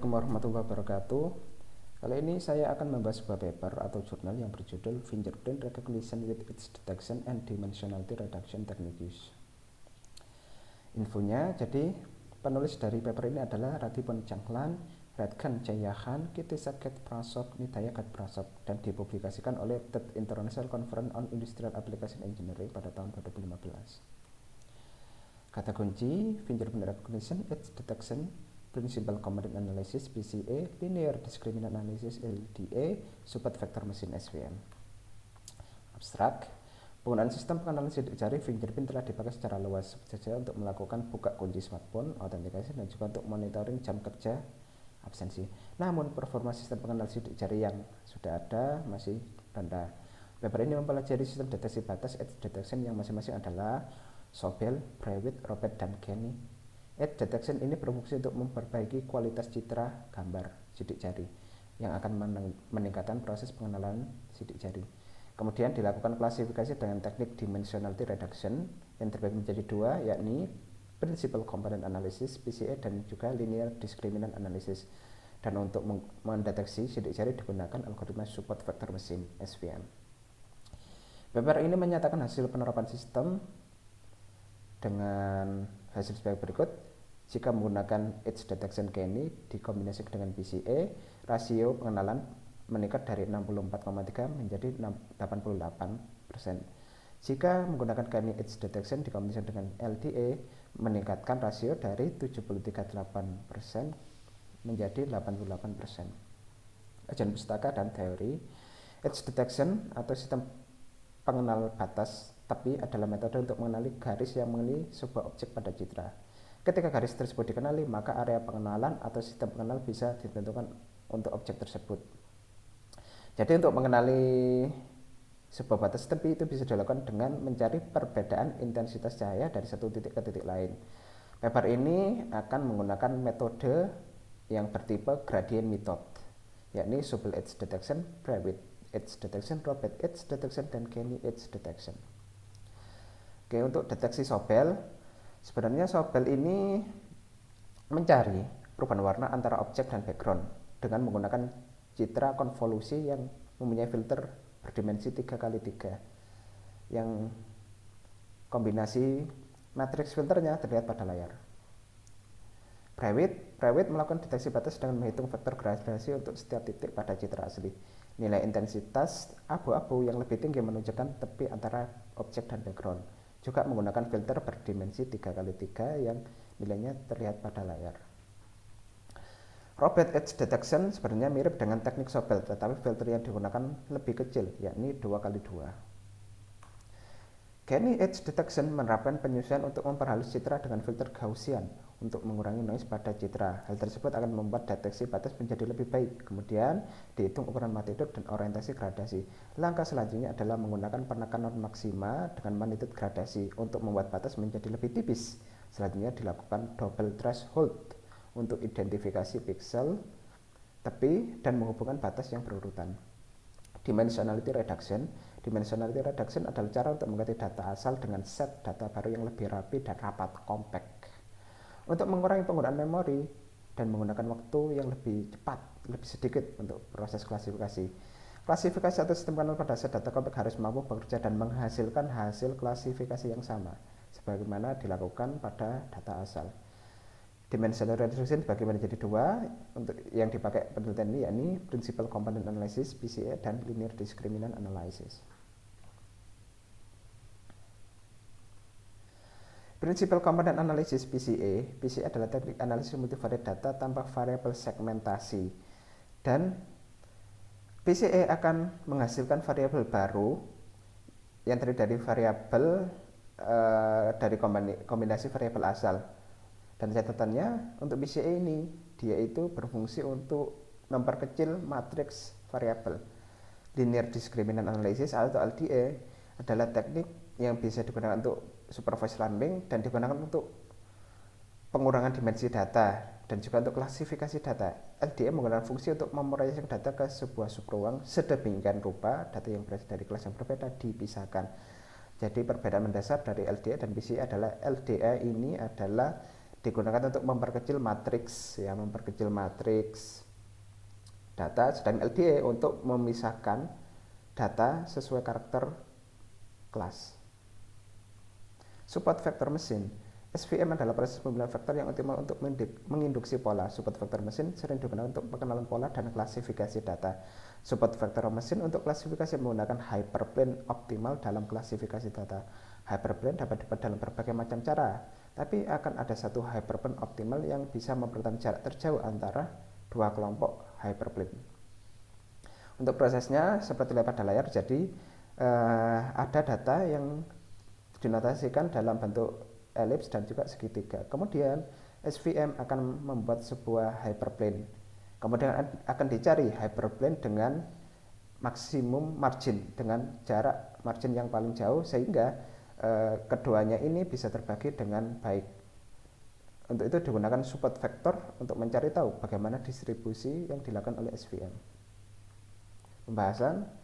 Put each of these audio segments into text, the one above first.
Assalamualaikum warahmatullahi wabarakatuh. Kali ini saya akan membahas sebuah paper atau jurnal yang berjudul Fingerprint Recognition with Its Detection and Dimensionality Reduction Techniques. Infonya, jadi penulis dari paper ini adalah Radipon Changlan, Redkan Jayahan, Kitisaket Prasop, Nidaya Prasop, dan dipublikasikan oleh TED International Conference on Industrial Application Engineering pada tahun 2015. Kata kunci, Fingerprint Recognition, Its Detection, Principal Component Analysis PCA, Linear Discriminant Analysis LDA, Support Vector Machine SVM. Abstrak, penggunaan sistem pengenalan sidik jari fingerprint telah dipakai secara luas saja untuk melakukan buka kunci smartphone, autentikasi, dan juga untuk monitoring jam kerja absensi. Namun performa sistem pengenal sidik jari yang sudah ada masih rendah. Paper ini mempelajari sistem deteksi batas edge detection yang masing-masing adalah Sobel, Brewitt, Robert, dan Kenny. Edge detection ini berfungsi untuk memperbaiki kualitas citra gambar sidik jari yang akan meningkatkan proses pengenalan sidik jari. Kemudian dilakukan klasifikasi dengan teknik dimensionality reduction yang terbagi menjadi dua, yakni principal component analysis PCA dan juga linear discriminant analysis. Dan untuk mendeteksi sidik jari digunakan algoritma support vector machine SVM. Paper ini menyatakan hasil penerapan sistem dengan hasil sebagai berikut. Jika menggunakan edge detection Kenny dikombinasikan dengan PCA, rasio pengenalan meningkat dari 64,3 menjadi 88%. Jika menggunakan Kenny edge detection dikombinasikan dengan LDA, meningkatkan rasio dari 73,8% menjadi 88%. Kajian pustaka dan teori. Edge detection atau sistem pengenal batas tepi adalah metode untuk mengenali garis yang mengelilingi sebuah objek pada citra. Ketika garis tersebut dikenali, maka area pengenalan atau sistem pengenal bisa ditentukan untuk objek tersebut. Jadi untuk mengenali sebuah batas tepi itu bisa dilakukan dengan mencari perbedaan intensitas cahaya dari satu titik ke titik lain. Paper ini akan menggunakan metode yang bertipe gradient method, yakni Sobel edge detection, Brewitt edge detection, Robert edge detection, dan Kenny edge detection. Oke, untuk deteksi Sobel, sebenarnya Sobel ini mencari perubahan warna antara objek dan background dengan menggunakan citra konvolusi yang mempunyai filter berdimensi 3x3 yang kombinasi matriks filternya terlihat pada layar. Brewitt melakukan deteksi batas dengan menghitung vektor gradasi untuk setiap titik pada citra asli. Nilai intensitas abu-abu yang lebih tinggi menunjukkan tepi antara objek dan background. Juga menggunakan filter berdimensi 3x3 yang nilainya terlihat pada layar. Robert edge detection sebenarnya mirip dengan teknik Sobel, tetapi filter yang digunakan lebih kecil, yakni 2x2. Kenny edge detection menerapkan penyesuaian untuk memperhalus citra dengan filter Gaussian untuk mengurangi noise pada citra. Hal tersebut akan membuat deteksi batas menjadi lebih baik. Kemudian dihitung ukuran magnitude dan orientasi gradasi. Langkah selanjutnya adalah menggunakan penekanan maksima dengan magnitude gradasi untuk membuat batas menjadi lebih tipis. Selanjutnya dilakukan double threshold untuk identifikasi pixel tepi dan menghubungkan batas yang berurutan. Dimensionality reduction adalah cara untuk mengganti data asal dengan set data baru yang lebih rapi dan rapat, compact. Untuk mengurangi penggunaan memori dan menggunakan waktu yang lebih cepat, lebih sedikit untuk proses klasifikasi. Klasifikasi atau sistem pengenal pada set data compact harus mampu bekerja dan menghasilkan hasil klasifikasi yang sama, sebagaimana dilakukan pada data asal. Dimensional reduction dibagi menjadi dua untuk yang dipakai penelitian ini, yakni Principal Component Analysis PCA dan Linear Discriminant Analysis. Principal Component Analysis PCA adalah teknik analisis multivariate data tanpa variabel segmentasi, dan PCA akan menghasilkan variabel baru yang terdiri dari variabel dari kombinasi variabel asal. Dan catatannya untuk PCA ini, dia itu berfungsi untuk memperkecil matriks variabel. Linear Discriminant Analysis atau LDA adalah teknik yang bisa digunakan untuk supervised learning dan digunakan untuk pengurangan dimensi data dan juga untuk klasifikasi data. LDA menggunakan fungsi untuk memproyeksikan data ke sebuah subruang sedemikian rupa data yang berasal dari kelas yang berbeda dipisahkan. Jadi perbedaan mendasar dari LDA dan PCA adalah LDA ini adalah digunakan untuk memperkecil matriks data, sedang LDA untuk memisahkan data sesuai karakter kelas. Support vektor mesin. SVM adalah proses pemilihan vektor yang optimal untuk menginduksi pola. Support vektor mesin sering digunakan untuk pengenalan pola dan klasifikasi data. Support vektor mesin untuk klasifikasi menggunakan hyperplane optimal dalam klasifikasi data. Hyperplane dapat dibuat dalam berbagai macam cara, tapi akan ada satu hyperplane optimal yang bisa memperoleh jarak terjauh antara dua kelompok hyperplane. Untuk prosesnya seperti lihat pada layar, jadi ada data yang dinotasikan dalam bentuk elips dan juga segitiga. Kemudian SVM akan membuat sebuah hyperplane. Kemudian akan dicari hyperplane dengan maksimum margin, dengan jarak margin yang paling jauh, sehingga keduanya ini bisa terbagi dengan baik. Untuk itu digunakan support vector untuk mencari tahu bagaimana distribusi yang dilakukan oleh SVM. Pembahasan.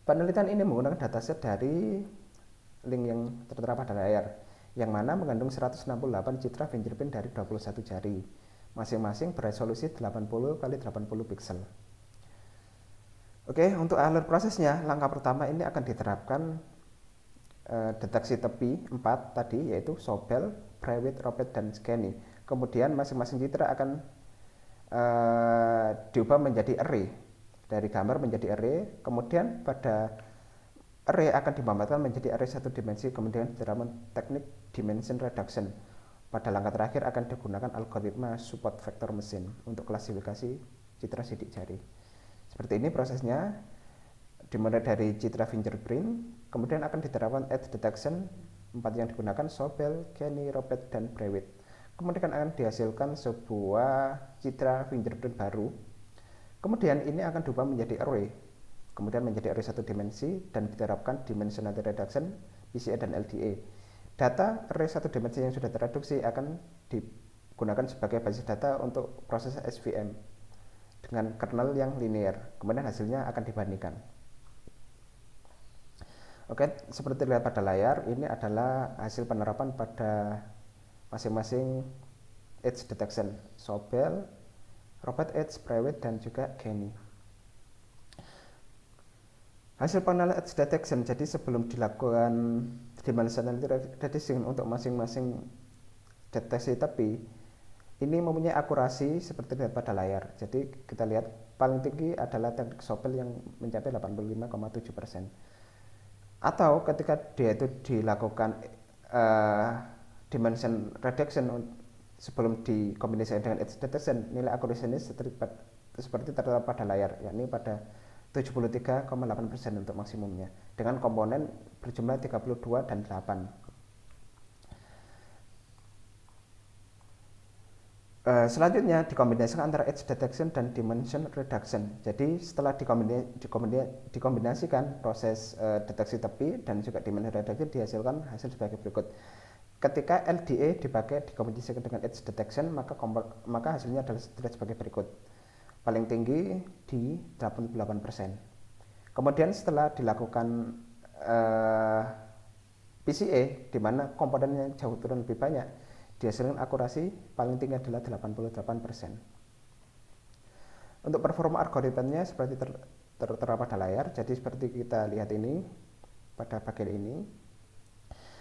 Penelitian ini menggunakan dataset dari link yang tertera pada layar, yang mana mengandung 168 citra fingerprint dari 21 jari, masing-masing beresolusi 80 x 80 piksel. Oke, untuk alur prosesnya, langkah pertama ini akan diterapkan deteksi tepi 4 tadi, yaitu Sobel, Prewitt, Robert, dan Scanny. Kemudian masing-masing citra akan diubah menjadi array, dari gambar menjadi array, kemudian pada array akan dimamatkan menjadi array satu dimensi, kemudian diterapkan teknik dimension reduction. Pada langkah terakhir akan digunakan algoritma support vector mesin untuk klasifikasi citra sidik jari. Seperti ini prosesnya, dimulai dari citra fingerprint, kemudian akan diterapkan edge detection 4 yang digunakan Sobel, Kenny, Robert, dan Prewitt. Kemudian akan dihasilkan sebuah citra fingerprint baru. Kemudian ini akan diubah menjadi array, kemudian menjadi array satu dimensi dan diterapkan dimensionality reduction, PCA dan LDA. Data array satu dimensi yang sudah tereduksi akan digunakan sebagai basis data untuk proses SVM dengan kernel yang linear. Kemudian hasilnya akan dibandingkan. Oke, seperti lihat pada layar, ini adalah hasil penerapan pada masing-masing edge detection, Sobel, Robert Edge, Prewitt, dan juga Kenny. Hasil pengenalan edge detection, jadi sebelum dilakukan dimensionality reduction untuk masing-masing deteksi tepi, ini mempunyai akurasi seperti lihat pada layar. Jadi kita lihat paling tinggi adalah teknik Sobel yang mencapai 85,7%. Atau ketika dia itu dilakukan dimension reduction sebelum dikombinasikan dengan edge detection, nilai akurasi ini seperti tertera pada layar, yakni pada 73,8% untuk maksimumnya, dengan komponen berjumlah 32 dan 8. Selanjutnya dikombinasikan antara edge detection dan dimension reduction. Jadi setelah dikombinasikan proses deteksi tepi dan juga dimension reduction, dihasilkan hasil sebagai berikut. Ketika LDA dikombinasikan dengan edge detection, maka hasilnya adalah sebagai berikut. Paling tinggi di 88%. Kemudian setelah dilakukan PCA, di mana komponennya jauh turun lebih banyak, dihasilkan akurasi paling tinggi adalah 88%. Untuk performa algoritmanya seperti tertera pada layar, jadi seperti kita lihat ini pada bagian ini.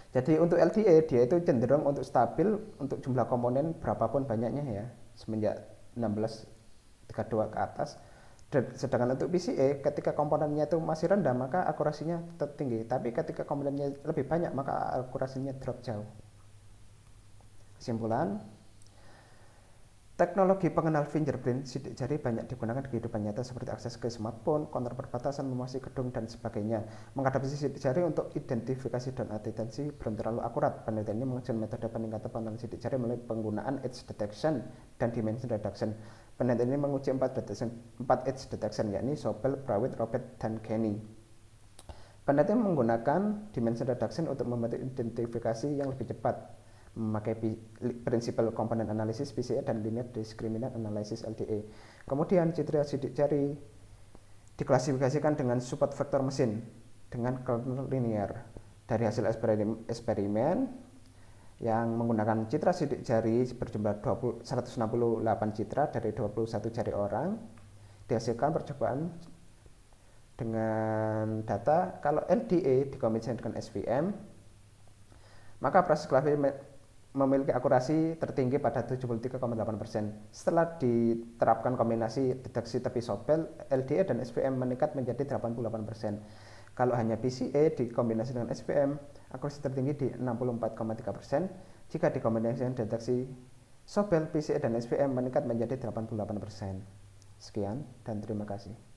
Jadi untuk LDA dia itu cenderung untuk stabil untuk jumlah komponen berapapun banyaknya ya, semenjak 1632 ke atas. Sedangkan untuk PCA ketika komponennya itu masih rendah maka akurasinya tetap tinggi, tapi ketika komponennya lebih banyak maka akurasinya drop jauh. Kesimpulan, teknologi pengenal fingerprint sidik jari banyak digunakan di kehidupan nyata seperti akses ke smartphone, kontrol perbatasan, memasuki gedung, dan sebagainya. Menghadapi sidik jari untuk identifikasi dan atensi belum terlalu akurat. Penelitian ini menghasilkan metode peningkatan pengenalan sidik jari melalui penggunaan edge detection dan dimension reduction. Penelitian ini menguji 4 edge detection, yakni Sobel, Prewitt, Robert, dan Kenny. Penelitian menggunakan dimension reduction untuk membantu identifikasi yang lebih cepat, memakai prinsipal komponen analisis PCA dan linear discriminant analysis LDA. Kemudian citra sidik jari diklasifikasikan dengan support vektor mesin dengan kernel linear. Dari hasil eksperimen yang menggunakan citra sidik jari berjumlah 168 citra dari 21 jari orang, dihasilkan percobaan dengan data kalau LDA dikombinasikan dengan SVM, maka proses klasifikasi memiliki akurasi tertinggi pada 73,8%. Setelah diterapkan kombinasi deteksi tepi sobel, LDA dan SVM meningkat menjadi 88%. Kalau hanya PCA dikombinasi dengan SVM, akurasi tertinggi di 64,3%. Jika dikombinasikan deteksi sobel, PCA dan SVM meningkat menjadi 88%. Sekian dan terima kasih.